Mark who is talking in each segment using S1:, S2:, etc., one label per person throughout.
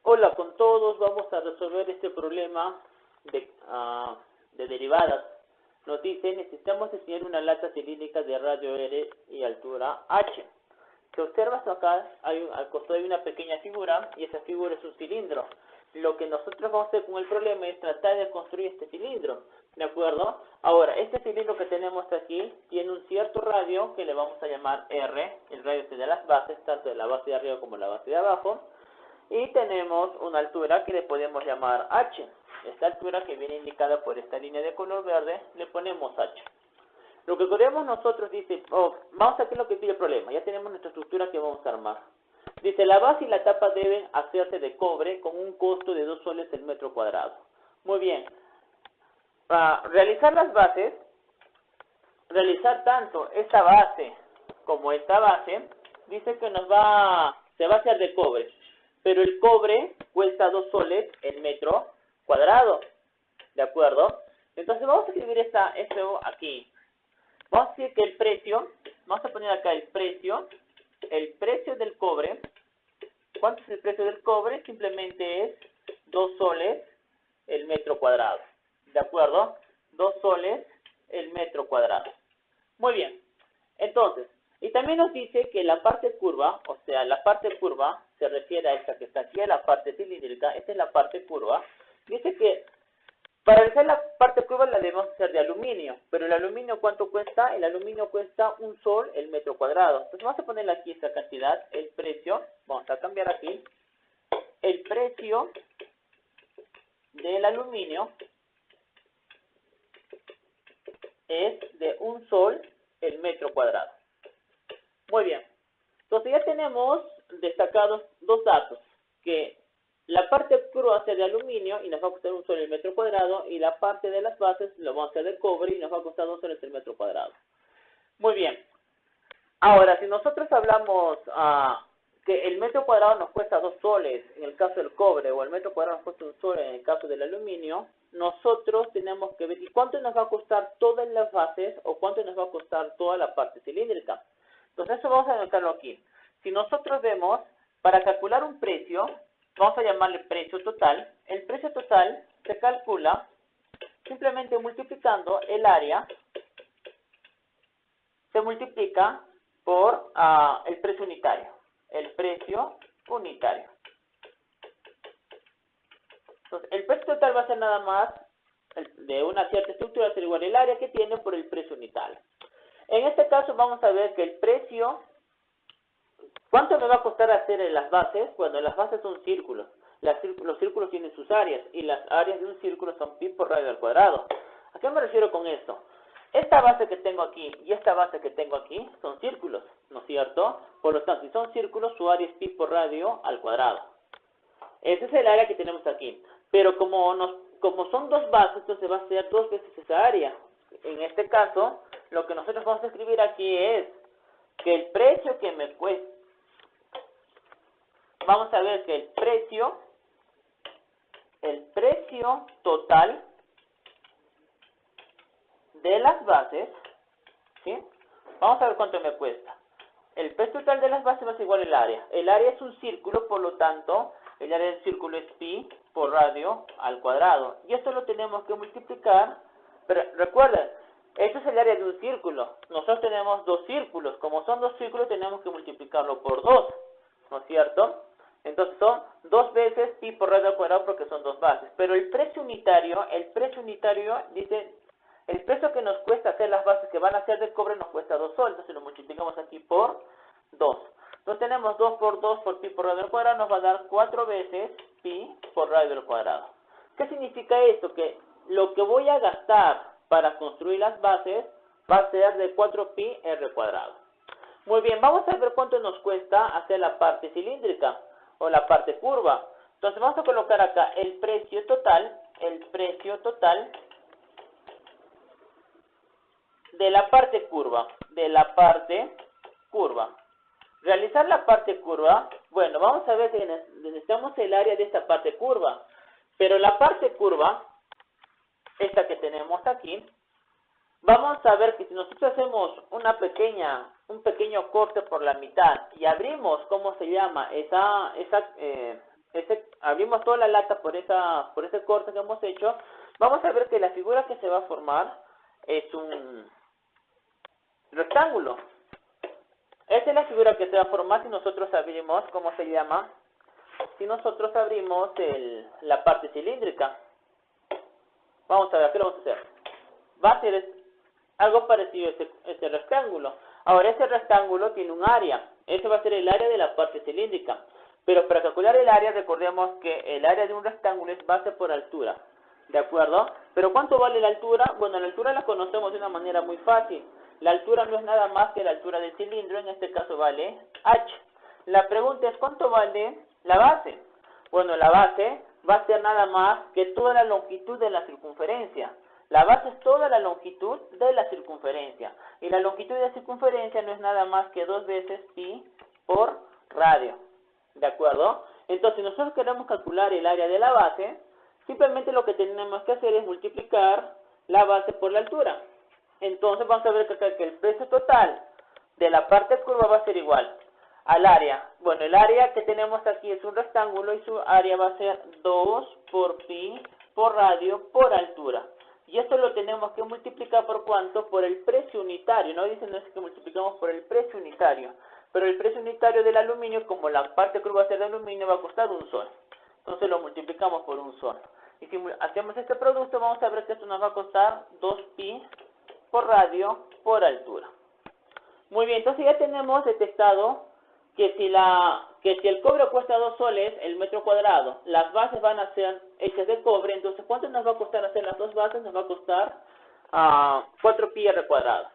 S1: Hola con todos, vamos a resolver este problema de derivadas. Nos dice, necesitamos diseñar una lata cilíndrica de radio R y altura H. Si observas acá, al costado hay una pequeña figura, y esa figura es un cilindro. Lo que nosotros vamos a hacer con el problema es tratar de construir este cilindro, ¿de acuerdo? Ahora, este cilindro que tenemos aquí tiene un cierto radio que le vamos a llamar R, el radio es de las bases, tanto de la base de arriba como la base de abajo. Y tenemos una altura que le podemos llamar H. Esta altura que viene indicada por esta línea de color verde, le ponemos H. Lo que queremos nosotros dice, vamos a hacer lo que pide el problema. Ya tenemos nuestra estructura que vamos a armar. Dice, la base y la tapa deben hacerse de cobre con un costo de 2 soles el metro cuadrado. Muy bien. Para realizar las bases, realizar tanto esta base como esta base, dice que se va a hacer de cobre. Pero el cobre cuesta 2 soles el metro cuadrado, ¿de acuerdo? Entonces vamos a escribir esto aquí. Vamos a decir que el precio, vamos a poner acá el precio del cobre. ¿Cuánto es el precio del cobre? Simplemente es 2 soles el metro cuadrado, ¿de acuerdo? 2 soles el metro cuadrado. Muy bien, entonces, y también nos dice que la parte curva, o sea, la parte curva se refiere a esta que está aquí, a la parte cilíndrica, esta es la parte curva. Dice que para realizar la parte curva la debemos hacer de aluminio, pero el aluminio ¿cuánto cuesta? El aluminio cuesta 1 sol el metro cuadrado. Entonces vamos a ponerle aquí esta cantidad, el precio, vamos a cambiar aquí, el precio del aluminio es de 1 sol el metro cuadrado. Muy bien, entonces ya tenemos destacados dos datos, que la parte curva va a ser de aluminio y nos va a costar 1 sol el metro cuadrado, y la parte de las bases lo vamos a hacer de cobre y nos va a costar 2 soles el metro cuadrado. Muy bien, ahora si nosotros hablamos que el metro cuadrado nos cuesta 2 soles en el caso del cobre, o el metro cuadrado nos cuesta 1 sol en el caso del aluminio, nosotros tenemos que ver cuánto nos va a costar todas las bases o cuánto nos va a costar toda la parte cilíndrica. Entonces eso vamos a anotarlo aquí. Si nosotros vemos, para calcular un precio, vamos a llamarle precio total. El precio total se calcula simplemente multiplicando el área, se multiplica por el precio unitario. El precio unitario. Entonces, el precio total va a ser nada más de una cierta estructura, ser igual el área que tiene por el precio unitario. En este caso vamos a ver que el precio, ¿cuánto me va a costar hacer en las bases? Bueno, las bases son círculos. Los círculos tienen sus áreas, y las áreas de un círculo son pi por radio al cuadrado. ¿A qué me refiero con esto? Esta base que tengo aquí y esta base que tengo aquí son círculos, ¿no es cierto? Por lo tanto, si son círculos, su área es pi por radio al cuadrado. Ese es el área que tenemos aquí. Pero como son dos bases, entonces va a ser 2 veces esa área. En este caso, lo que nosotros vamos a escribir aquí es que el precio que me cuesta, vamos a ver que el precio total de las bases, ¿sí? Vamos a ver cuánto me cuesta. El precio total de las bases va a ser igual al área. El área es un círculo, por lo tanto, el área del círculo es pi por radio al cuadrado. Y esto lo tenemos que multiplicar. Pero recuerden, esto es el área de un círculo. Nosotros tenemos 2 círculos. Como son 2 círculos, tenemos que multiplicarlo por 2. ¿No es cierto? Entonces son 2 veces pi por radio al cuadrado porque son 2 bases. Pero el precio unitario dice, el precio que nos cuesta hacer las bases que van a ser de cobre nos cuesta 2 soles. Entonces lo multiplicamos aquí por 2. Entonces tenemos 2 por 2 por pi por radio al cuadrado, nos va a dar 4 veces pi por radio al cuadrado. ¿Qué significa esto? Que lo que voy a gastar para construir las bases va a ser de 4 pi r cuadrado. Muy bien, vamos a ver cuánto nos cuesta hacer la parte cilíndrica o la parte curva. Entonces vamos a colocar acá el precio total de la parte curva. Realizar la parte curva, bueno, vamos a ver que necesitamos el área de esta parte curva, pero la parte curva, esta que tenemos aquí, vamos a ver que si nosotros hacemos un pequeño corte por la mitad y abrimos, ¿cómo se llama? abrimos toda la lata por ese corte que hemos hecho, vamos a ver que la figura que se va a formar es un rectángulo. Esta es la figura que se va a formar si nosotros abrimos, ¿cómo se llama? Si nosotros abrimos la parte cilíndrica. Vamos a ver, ¿qué lo vamos a hacer? Va a ser algo parecido a este rectángulo. Ahora, ese rectángulo tiene un área. Ese va a ser el área de la parte cilíndrica. Pero para calcular el área, recordemos que el área de un rectángulo es base por altura. ¿De acuerdo? Pero ¿cuánto vale la altura? Bueno, la altura la conocemos de una manera muy fácil. La altura no es nada más que la altura del cilindro, en este caso vale h. La pregunta es, ¿cuánto vale la base? Bueno, la base va a ser nada más que toda la longitud de la circunferencia. La base es toda la longitud de la circunferencia. Y la longitud de la circunferencia no es nada más que 2 veces pi por radio. ¿De acuerdo? Entonces, si nosotros queremos calcular el área de la base, simplemente lo que tenemos que hacer es multiplicar la base por la altura. Entonces, vamos a ver que el peso total de la parte curva va a ser igual al área. Bueno, el área que tenemos aquí es un rectángulo y su área va a ser 2 por pi por radio por altura. Y esto lo tenemos que multiplicar por ¿cuánto? Por el precio unitario. No dicen que multiplicamos por el precio unitario. Pero el precio unitario del aluminio, como la parte curva va a ser de aluminio, va a costar 1 sol. Entonces lo multiplicamos por 1 sol. Y si hacemos este producto, vamos a ver que esto nos va a costar 2 pi por radio por altura. Muy bien, entonces ya tenemos detectado que si el cobre cuesta 2 soles el metro cuadrado, las bases van a ser hechas de cobre, entonces ¿cuánto nos va a costar hacer las dos bases? Nos va a costar 4 pi r cuadrado.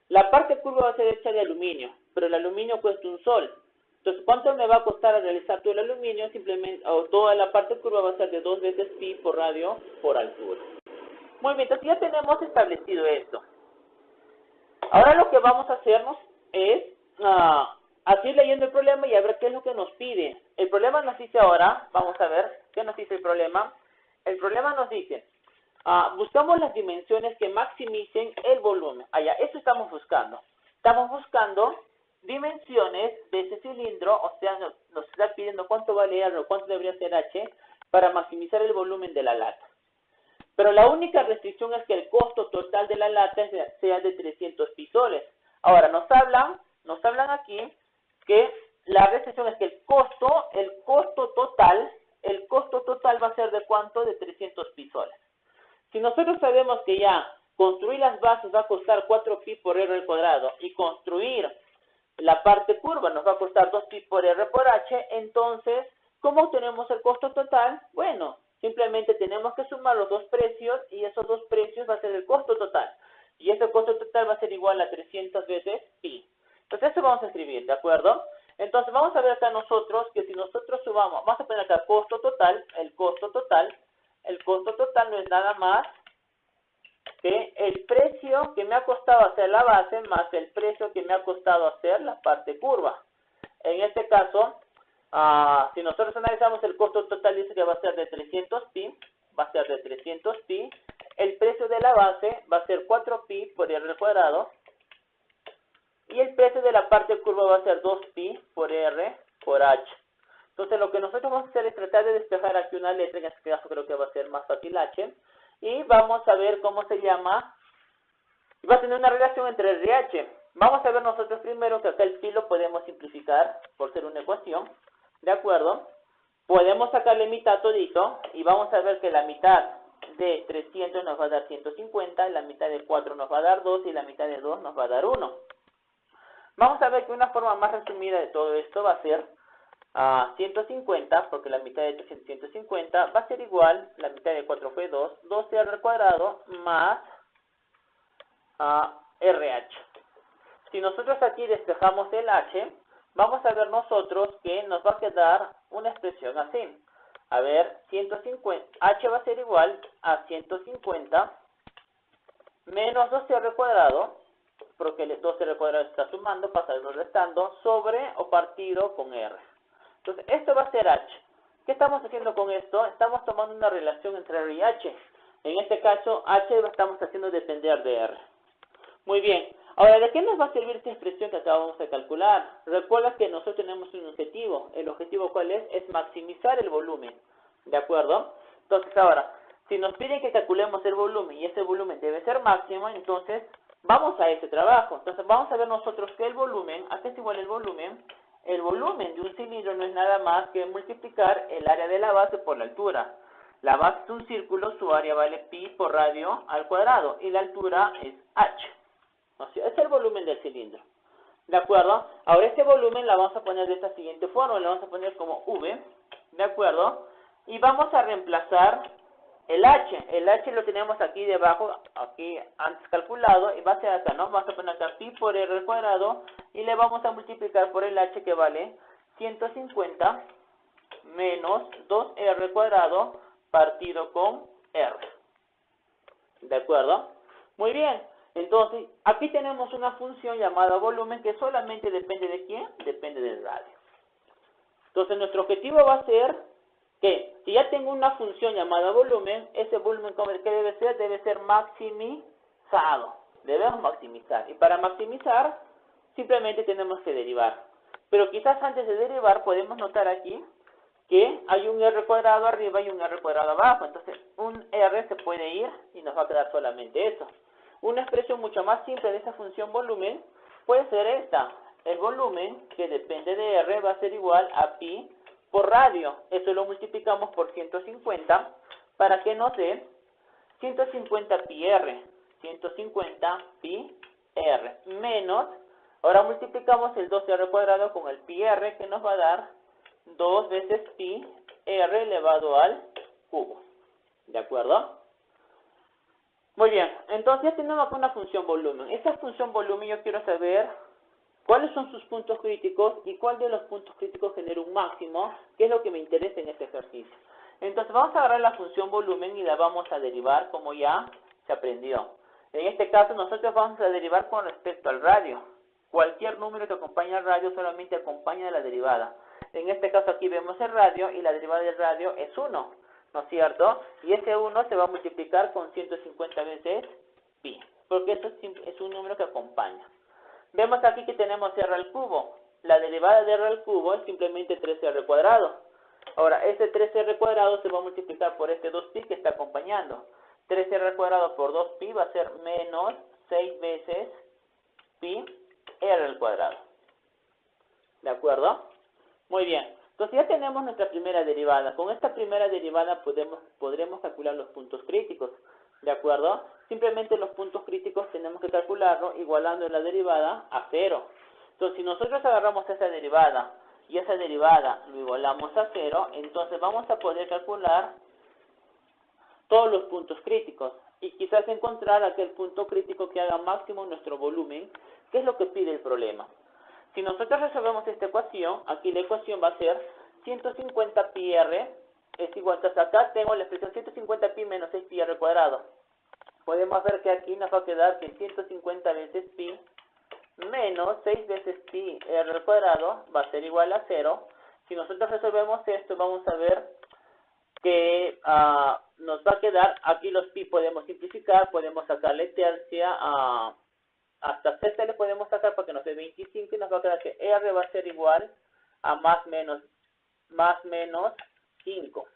S1: La parte curva va a ser hecha de aluminio, pero el aluminio cuesta 1 sol. Entonces, ¿cuánto me va a costar realizar todo el aluminio? Simplemente, o toda la parte curva va a ser de 2 veces pi por radio por altura. Muy bien, entonces ya tenemos establecido esto. Ahora lo que vamos a hacernos es así leyendo el problema y a ver qué es lo que nos pide. El problema nos dice ahora, vamos a ver qué nos dice el problema. El problema nos dice, buscamos las dimensiones que maximicen el volumen. Eso estamos buscando. Estamos buscando dimensiones de ese cilindro, o sea, nos está pidiendo cuánto vale R o cuánto debería ser H para maximizar el volumen de la lata. Pero la única restricción es que el costo total de la lata sea de 300 pisoles. Ahora, nos hablan aquí que la restricción es que el costo total va a ser de ¿cuánto? De 300 pisoles. Si nosotros sabemos que ya construir las bases va a costar 4 pi por r al cuadrado y construir la parte curva nos va a costar 2 pi por r por h, entonces, ¿cómo obtenemos el costo total? Bueno, simplemente tenemos que sumar los dos precios y esos dos precios va a ser el costo total. Y ese costo total va a ser igual a 300 veces pi. Entonces, eso vamos a escribir, ¿de acuerdo? Entonces, vamos a ver acá nosotros que si nosotros sumamos, vamos a poner acá costo total, el costo total no es nada más que el precio que me ha costado hacer la base más el precio que me ha costado hacer la parte curva. En este caso, si nosotros analizamos el costo total, dice que va a ser de 300 pi, el precio de la base va a ser 4 pi por r al cuadrado, y el precio de la parte curva va a ser 2 pi por r por h. Entonces lo que nosotros vamos a hacer es tratar de despejar aquí una letra, en este caso creo que va a ser más fácil h, y vamos a ver cómo se llama, y va a tener una relación entre r y h. Vamos a ver nosotros primero que acá el pi lo podemos simplificar por ser una ecuación, ¿de acuerdo? Podemos sacarle mitad todito, y vamos a ver que la mitad de 300 nos va a dar 150, la mitad de 4 nos va a dar 2, y la mitad de 2 nos va a dar 1. Vamos a ver que una forma más resumida de todo esto va a ser 150, porque la mitad de 300 es 150, va a ser igual, la mitad de 4 fue 2, 2r al cuadrado más RH. Si nosotros aquí despejamos el h, vamos a ver nosotros que nos va a quedar una expresión así. A ver, 150, h va a ser igual a 150 menos 2r al cuadrado, porque el 2r al cuadrado está sumando, pasando restando, sobre o partido con r. Entonces, esto va a ser h. ¿Qué estamos haciendo con esto? Estamos tomando una relación entre r y h. En este caso, h lo estamos haciendo depender de r. Muy bien. Ahora, ¿de qué nos va a servir esta expresión que acabamos de calcular? Recuerda que nosotros tenemos un objetivo. ¿El objetivo cuál es? Es maximizar el volumen. ¿De acuerdo? Entonces, ahora, si nos piden que calculemos el volumen y ese volumen debe ser máximo, entonces vamos a ese trabajo. Entonces, vamos a ver nosotros que el volumen, ¿a qué es igual el volumen? El volumen de un cilindro no es nada más que multiplicar el área de la base por la altura. La base es un círculo, su área vale pi por radio al cuadrado y la altura es h. O sea, es el volumen del cilindro. ¿De acuerdo? Ahora este volumen la vamos a poner de esta siguiente forma, la vamos a poner como V. ¿De acuerdo? Y vamos a reemplazar el h. El h lo tenemos aquí debajo, aquí antes calculado, y va a ser acá, ¿no? Vamos a poner acá pi por r al cuadrado y le vamos a multiplicar por el h que vale 150 menos 2r al cuadrado partido con r. ¿De acuerdo? Muy bien. Entonces, aquí tenemos una función llamada volumen que solamente depende de ¿quién? Depende del radio. Entonces, nuestro objetivo va a ser que, si ya tengo una función llamada volumen, ese volumen, ¿qué debe ser? Debe ser maximizado. Debemos maximizar. Y para maximizar, simplemente tenemos que derivar. Pero quizás antes de derivar, podemos notar aquí que hay un r cuadrado arriba y un r cuadrado abajo. Entonces, un r se puede ir y nos va a quedar solamente eso. Una expresión mucho más simple de esa función volumen puede ser esta. El volumen, que depende de r, va a ser igual a pi por radio. Eso lo multiplicamos por 150 para que nos dé 150 pi r. 150 pi r menos, ahora multiplicamos el 2r cuadrado con el pi r que nos va a dar 2 veces pi r elevado al cubo. ¿De acuerdo? Muy bien, entonces ya tenemos acá una función volumen. Esta función volumen yo quiero saber cuáles son sus puntos críticos y cuál de los puntos críticos genera un máximo, que es lo que me interesa en este ejercicio. Entonces vamos a agarrar la función volumen y la vamos a derivar como ya se aprendió. En este caso nosotros vamos a derivar con respecto al radio. Cualquier número que acompañe al radio solamente acompaña la derivada. En este caso aquí vemos el radio y la derivada del radio es 1. ¿No es cierto? Y ese 1 se va a multiplicar con 150 veces pi, porque eso es un número que acompaña. Vemos aquí que tenemos r al cubo. La derivada de r al cubo es simplemente 3r cuadrado. Ahora, este 3r cuadrado se va a multiplicar por este 2pi que está acompañando. 3r al cuadrado por 2pi va a ser menos 6 veces pi r al cuadrado. ¿De acuerdo? Muy bien. Entonces ya tenemos nuestra primera derivada. Con esta primera derivada podremos calcular los puntos críticos. ¿De acuerdo? Simplemente los puntos críticos tenemos que calcularlo igualando la derivada a 0. Entonces si nosotros agarramos esa derivada y esa derivada lo igualamos a 0, entonces vamos a poder calcular todos los puntos críticos. Y quizás encontrar aquel punto crítico que haga máximo nuestro volumen, que es lo que pide el problema. Si nosotros resolvemos esta ecuación, aquí la ecuación va a ser 150 pi r es igual, entonces acá tengo la expresión 150 pi menos 6 pi r cuadrado. Podemos ver que aquí nos va a quedar que 150 veces pi menos 6 veces pi r al cuadrado va a ser igual a 0. Si nosotros resolvemos esto, vamos a ver que nos va a quedar, aquí los pi podemos simplificar, podemos sacarle tercia hasta z le podemos sacar para que nos dé 25 y nos va a quedar que r va a ser igual a más menos 5.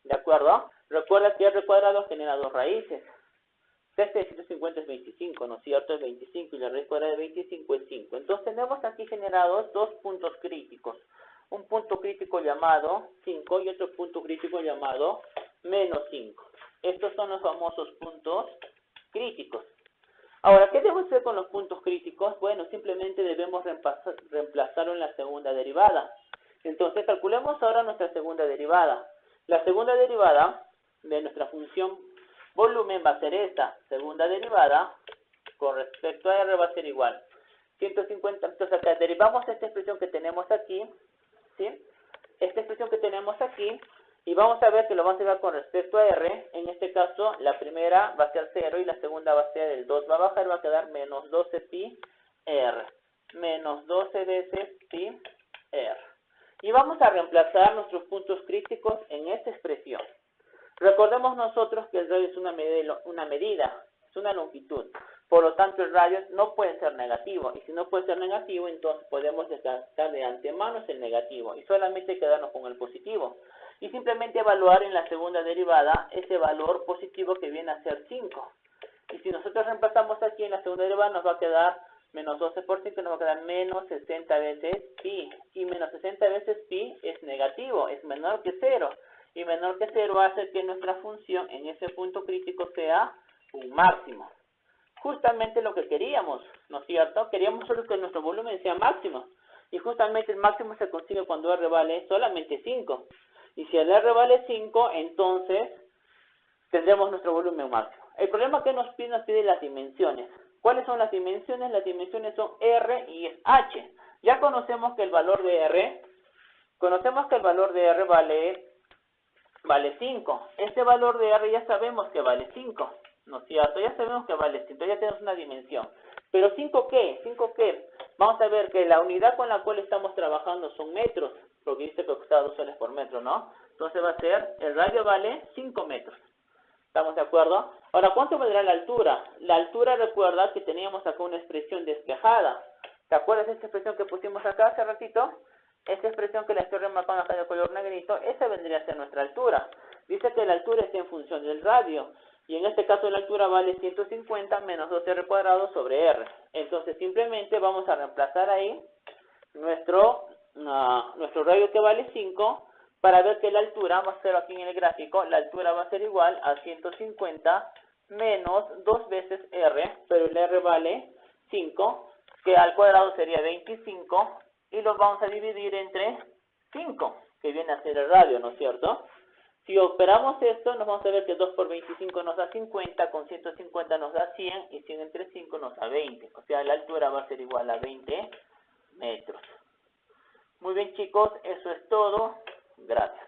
S1: ¿De acuerdo? Recuerda que r cuadrado genera dos raíces. Este de 150 es 25, ¿no es cierto? Es 25 y la raíz cuadrada de 25 es 5. Entonces tenemos aquí generados dos puntos críticos. Un punto crítico llamado 5 y otro punto crítico llamado menos 5. Estos son los famosos puntos críticos. Ahora, ¿qué debemos hacer con los puntos críticos? Bueno, simplemente debemos reemplazarlo en la segunda derivada. Entonces, calculemos ahora nuestra segunda derivada. La segunda derivada de nuestra función volumen va a ser esta. Segunda derivada con respecto a r va a ser igual. 150, entonces acá derivamos esta expresión que tenemos aquí, ¿sí? Esta expresión que tenemos aquí. Y vamos a ver que lo vamos a llevar con respecto a r. En este caso, la primera va a ser 0 y la segunda va a ser el 2. Va a bajar, va a quedar menos 12 pi r. Menos 12 veces pi r. Y vamos a reemplazar nuestros puntos críticos en esta expresión. Recordemos nosotros que el radio es una medida, es una longitud. Por lo tanto, el radio no puede ser negativo. Y si no puede ser negativo, entonces podemos descartar de antemano el negativo. Y solamente quedarnos con el positivo. Y simplemente evaluar en la segunda derivada ese valor positivo que viene a ser 5. Y si nosotros reemplazamos aquí en la segunda derivada, nos va a quedar menos 12 por 5, nos va a quedar menos 60 veces pi. Y menos 60 veces pi es negativo, es menor que 0. Y menor que 0 hace que nuestra función en ese punto crítico sea un máximo. Justamente lo que queríamos, ¿no es cierto? Queríamos solo que nuestro volumen sea máximo. Y justamente el máximo se consigue cuando R vale solamente 5. Y si el R vale 5, entonces tendremos nuestro volumen máximo. El problema que nos pide las dimensiones. ¿Cuáles son las dimensiones? Las dimensiones son R y H. Ya conocemos que el valor de R, vale 5. Este valor de R ya sabemos que vale 5, ¿no es cierto? Ya sabemos que vale 5, ya tenemos una dimensión. ¿Pero 5 qué? ¿5 qué? Vamos a ver que la unidad con la cual estamos trabajando son metros, porque dice que cuesta 2 soles por metro, ¿no? Entonces va a ser, el radio vale 5 metros. ¿Estamos de acuerdo? Ahora, ¿cuánto valdrá la altura? La altura, recuerda que teníamos acá una expresión despejada. ¿Te acuerdas de esta expresión que pusimos acá hace ratito? Esta expresión que la estoy remarcando acá de color negrito, esa vendría a ser nuestra altura. Dice que la altura está en función del radio. Y en este caso la altura vale 150 menos 2r cuadrado sobre r. Entonces simplemente vamos a reemplazar ahí nuestro radio que vale 5, para ver que la altura, va a ser aquí en el gráfico, la altura va a ser igual a 150 menos 2 veces r, pero el r vale 5, que al cuadrado sería 25, y lo vamos a dividir entre 5, que viene a ser el radio, ¿no es cierto? Si operamos esto, nos vamos a ver que 2 por 25 nos da 50, con 150 nos da 100, y 100 entre 5 nos da 20. O sea, la altura va a ser igual a 20 metros. Muy bien, chicos, eso es todo. Gracias.